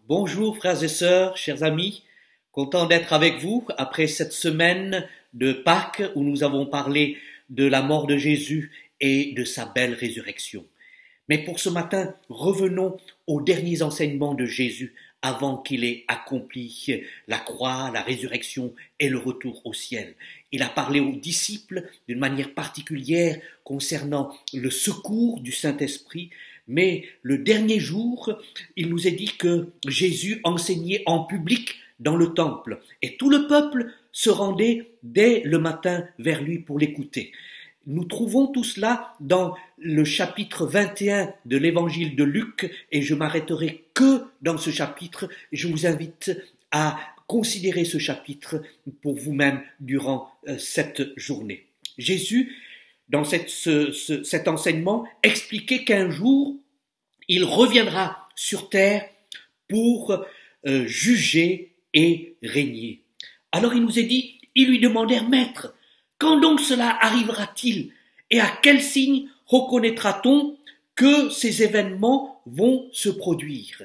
Bonjour frères et sœurs, chers amis, content d'être avec vous après cette semaine de Pâques où nous avons parlé de la mort de Jésus et de sa belle résurrection. Mais pour ce matin, revenons aux derniers enseignements de Jésus avant qu'il ait accompli la croix, la résurrection et le retour au ciel. Il a parlé aux disciples d'une manière particulière concernant le secours du Saint-Esprit, mais le dernier jour, il nous est dit que Jésus enseignait en public dans le temple et tout le peuple se rendait dès le matin vers lui pour l'écouter. Nous trouvons tout cela dans le chapitre 21 de l'évangile de Luc et je m'arrêterai que dans ce chapitre. Je vous invite à considérer ce chapitre pour vous-même durant cette journée. Jésus, dans cet enseignement, expliquait qu'un jour, il reviendra sur terre pour juger et régner. Alors il nous est dit, ils lui demandèrent, Maître, quand donc cela arrivera-t-il et à quel signe reconnaîtra-t-on que ces événements vont se produire?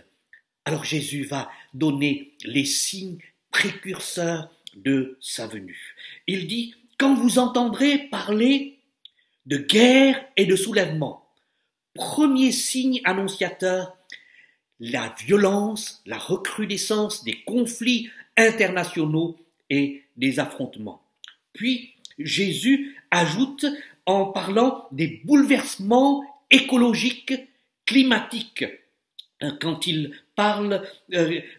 Alors Jésus va donner les signes précurseurs de sa venue. Il dit, quand vous entendrez parler de guerre et de soulèvement, premier signe annonciateur, la violence, la recrudescence des conflits internationaux et des affrontements. Puis, Jésus ajoute en parlant des bouleversements écologiques, climatiques, quand il parle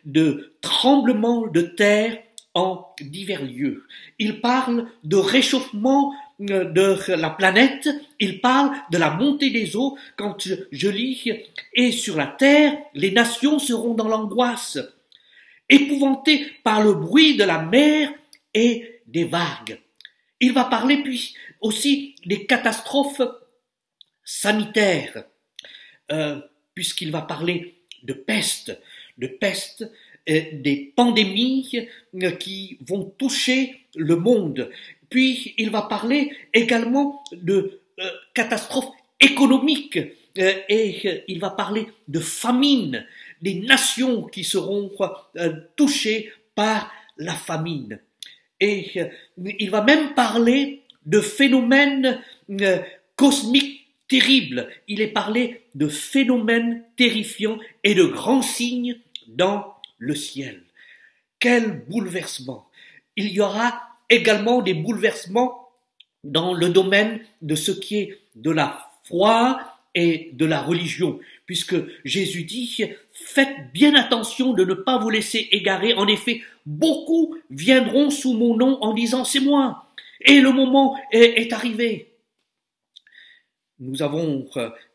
de tremblements de terre en divers lieux. Il parle de réchauffement de la planète, il parle de la montée des eaux. Quand je lis « Et sur la terre, les nations seront dans l'angoisse, épouvantées par le bruit de la mer et des vagues. » Il va parler puis aussi des catastrophes sanitaires, puisqu'il va parler de peste, des pandémies qui vont toucher le monde. Puis il va parler également de catastrophes économiques et il va parler de famine, des nations qui seront touchées par la famine. Et il va même parler de phénomènes cosmiques terribles. Il est parlé de phénomènes terrifiants et de grands signes dans le ciel. Quel bouleversement! Il y aura également des bouleversements dans le domaine de ce qui est de la foi et de la religion, puisque Jésus dit « Faites bien attention de ne pas vous laisser égarer. En effet, beaucoup viendront sous mon nom en disant « C'est moi ». Et le moment est arrivé. Nous avons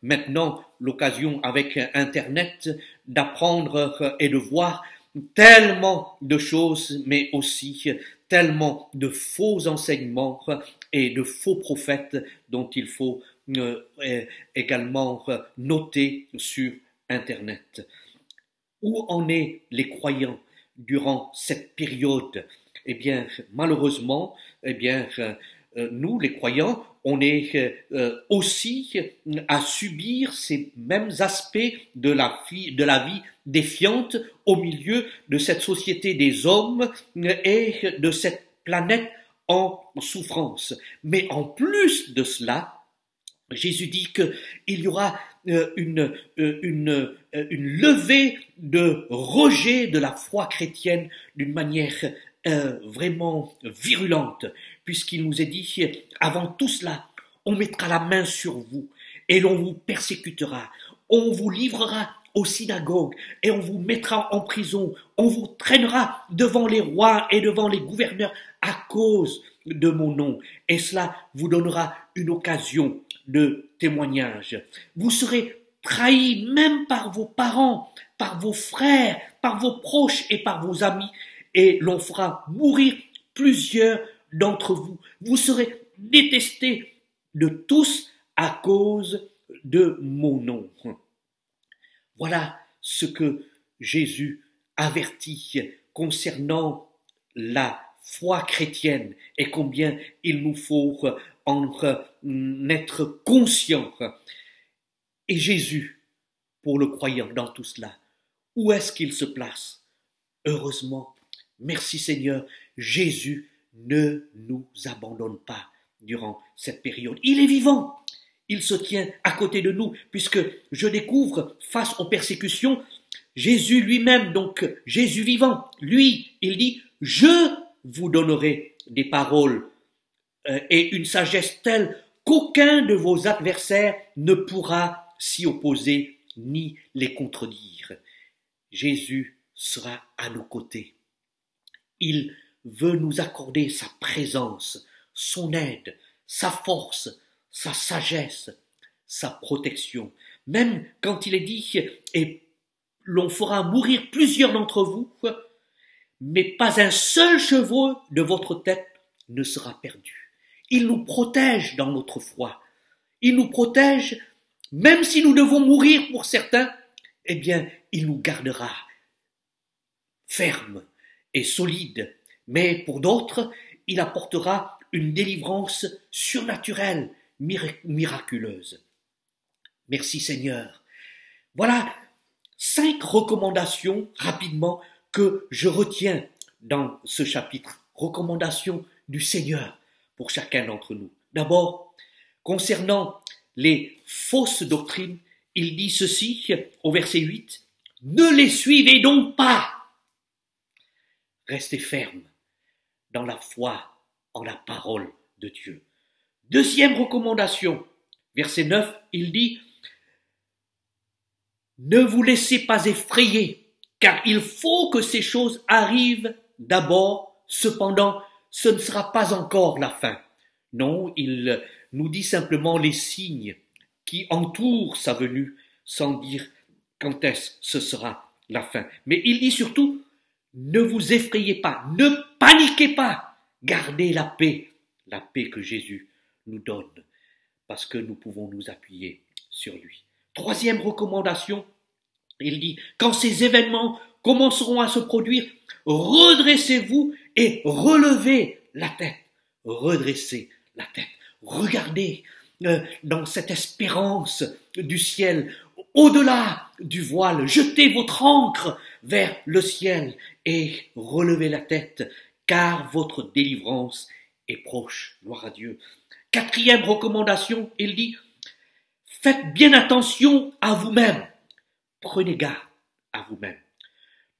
maintenant l'occasion avec Internet d'apprendre et de voir tellement de choses, mais aussi tellement de faux enseignements et de faux prophètes dont il faut également noter sur Internet. Où en est les croyants durant cette période? Eh bien, malheureusement, nous, les croyants, on est aussi à subir ces mêmes aspects de la vie défiante au milieu de cette société des hommes et de cette planète en souffrance. Mais en plus de cela, Jésus dit qu'il y aura une levée de rejet de la foi chrétienne d'une manière vraiment virulente, puisqu'il nous est dit, avant tout cela, on mettra la main sur vous et l'on vous persécutera, on vous livrera aux synagogues et on vous mettra en prison, on vous traînera devant les rois et devant les gouverneurs à cause de mon nom, et cela vous donnera une occasion de témoignage. Vous serez trahis même par vos parents, par vos frères, par vos proches et par vos amis, et l'on fera mourir plusieurs d'entre vous. Vous serez détestés de tous à cause de mon nom. Voilà ce que Jésus avertit concernant la foi chrétienne et combien il nous faut en être conscient. Et Jésus, pour le croyant dans tout cela, où est-ce qu'il se place? Heureusement, merci Seigneur, Jésus ne nous abandonne pas durant cette période. Il est vivant, il se tient à côté de nous, puisque je découvre face aux persécutions, Jésus lui-même, donc Jésus vivant, lui, il dit, je vous donnerai des paroles et une sagesse telle qu'aucun de vos adversaires ne pourra s'y opposer ni les contredire. Jésus sera à nos côtés. Il veut nous accorder sa présence, son aide, sa force, sa sagesse, sa protection. Même quand il est dit, et l'on fera mourir plusieurs d'entre vous, mais pas un seul cheveu de votre tête ne sera perdu. Il nous protège dans notre foi. Il nous protège, même si nous devons mourir pour certains, eh bien, il nous gardera fermes et solides. Mais pour d'autres, il apportera une délivrance surnaturelle, miraculeuse. Merci Seigneur. Voilà 5 recommandations rapidement que je retiens dans ce chapitre. Recommandations du Seigneur pour chacun d'entre nous. D'abord, concernant les fausses doctrines, il dit ceci au verset 8, « Ne les suivez donc pas !» Restez fermes dans la foi en la parole de Dieu. Deuxième recommandation, verset 9, il dit « Ne vous laissez pas effrayer, car il faut que ces choses arrivent d'abord, cependant, ce ne sera pas encore la fin. » Non, il nous dit simplement les signes qui entourent sa venue, sans dire quand est-ce que ce sera la fin. Mais il dit surtout, ne vous effrayez pas, ne paniquez pas, gardez la paix que Jésus nous donne, parce que nous pouvons nous appuyer sur lui. Troisième recommandation, il dit, quand ces événements commenceront à se produire, redressez-vous et relevez la tête. Redressez la tête. Regardez dans cette espérance du ciel, au-delà du voile, jetez votre ancre vers le ciel et relevez la tête, car votre délivrance est proche. Gloire à Dieu. Quatrième recommandation, il dit, faites bien attention à vous-même. Prenez garde à vous-même,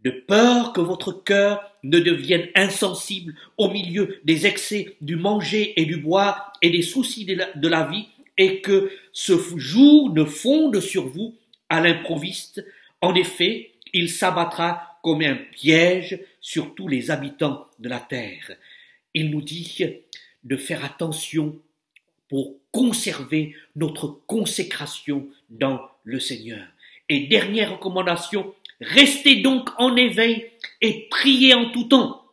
de peur que votre cœur ne devienne insensible au milieu des excès du manger et du boire et des soucis de la vie, et que ce jour ne fonde sur vous à l'improviste. En effet, il s'abattra comme un piège sur tous les habitants de la terre. Il nous dit de faire attention pour conserver notre consécration dans le Seigneur. Et dernière recommandation, restez donc en éveil et priez en tout temps,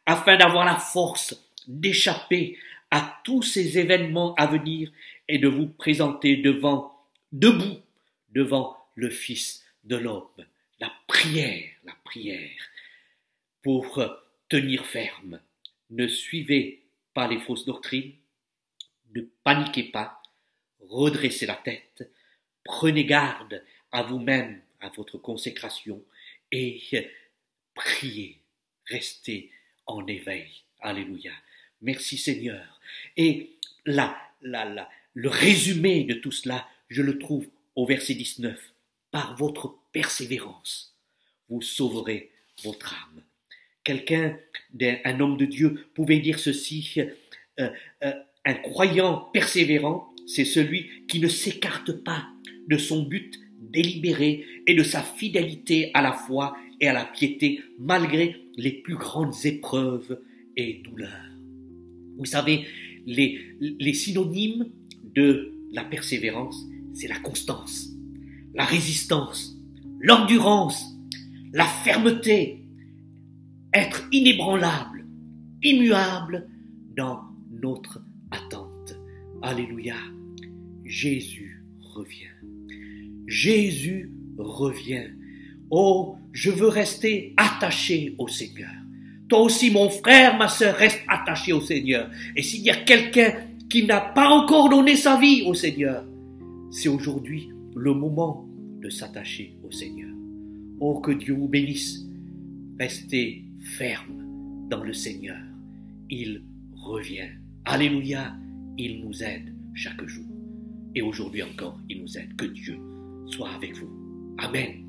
afin d'avoir la force d'échapper à tous ces événements à venir et de vous présenter debout devant le Fils de l'homme. La prière pour tenir ferme. Ne suivez pas les fausses doctrines, ne paniquez pas, redressez la tête, prenez garde à vous-même, à votre consécration, et priez, restez en éveil. Alléluia. Merci Seigneur. Et le résumé de tout cela, je le trouve au verset 19. Par votre persévérance, vous sauverez votre âme. Un homme de Dieu pouvait dire ceci, un croyant persévérant, c'est celui qui ne s'écarte pas de son but délibéré et de sa fidélité à la foi et à la piété malgré les plus grandes épreuves et douleurs. Vous savez, les synonymes de la persévérance, c'est la constance, la résistance, l'endurance, la fermeté, être inébranlable, immuable dans notre attente. Alléluia. Jésus revient. Jésus revient. Oh, je veux rester attaché au Seigneur. Toi aussi, mon frère, ma sœur, reste attaché au Seigneur. Et s'il y a quelqu'un qui n'a pas encore donné sa vie au Seigneur, c'est aujourd'hui le moment de s'attacher au Seigneur. Oh, que Dieu vous bénisse. Restez ferme dans le Seigneur. Il revient. Alléluia. Il nous aide chaque jour. Et aujourd'hui encore, il nous aide. Que Dieu soit avec vous. Amen.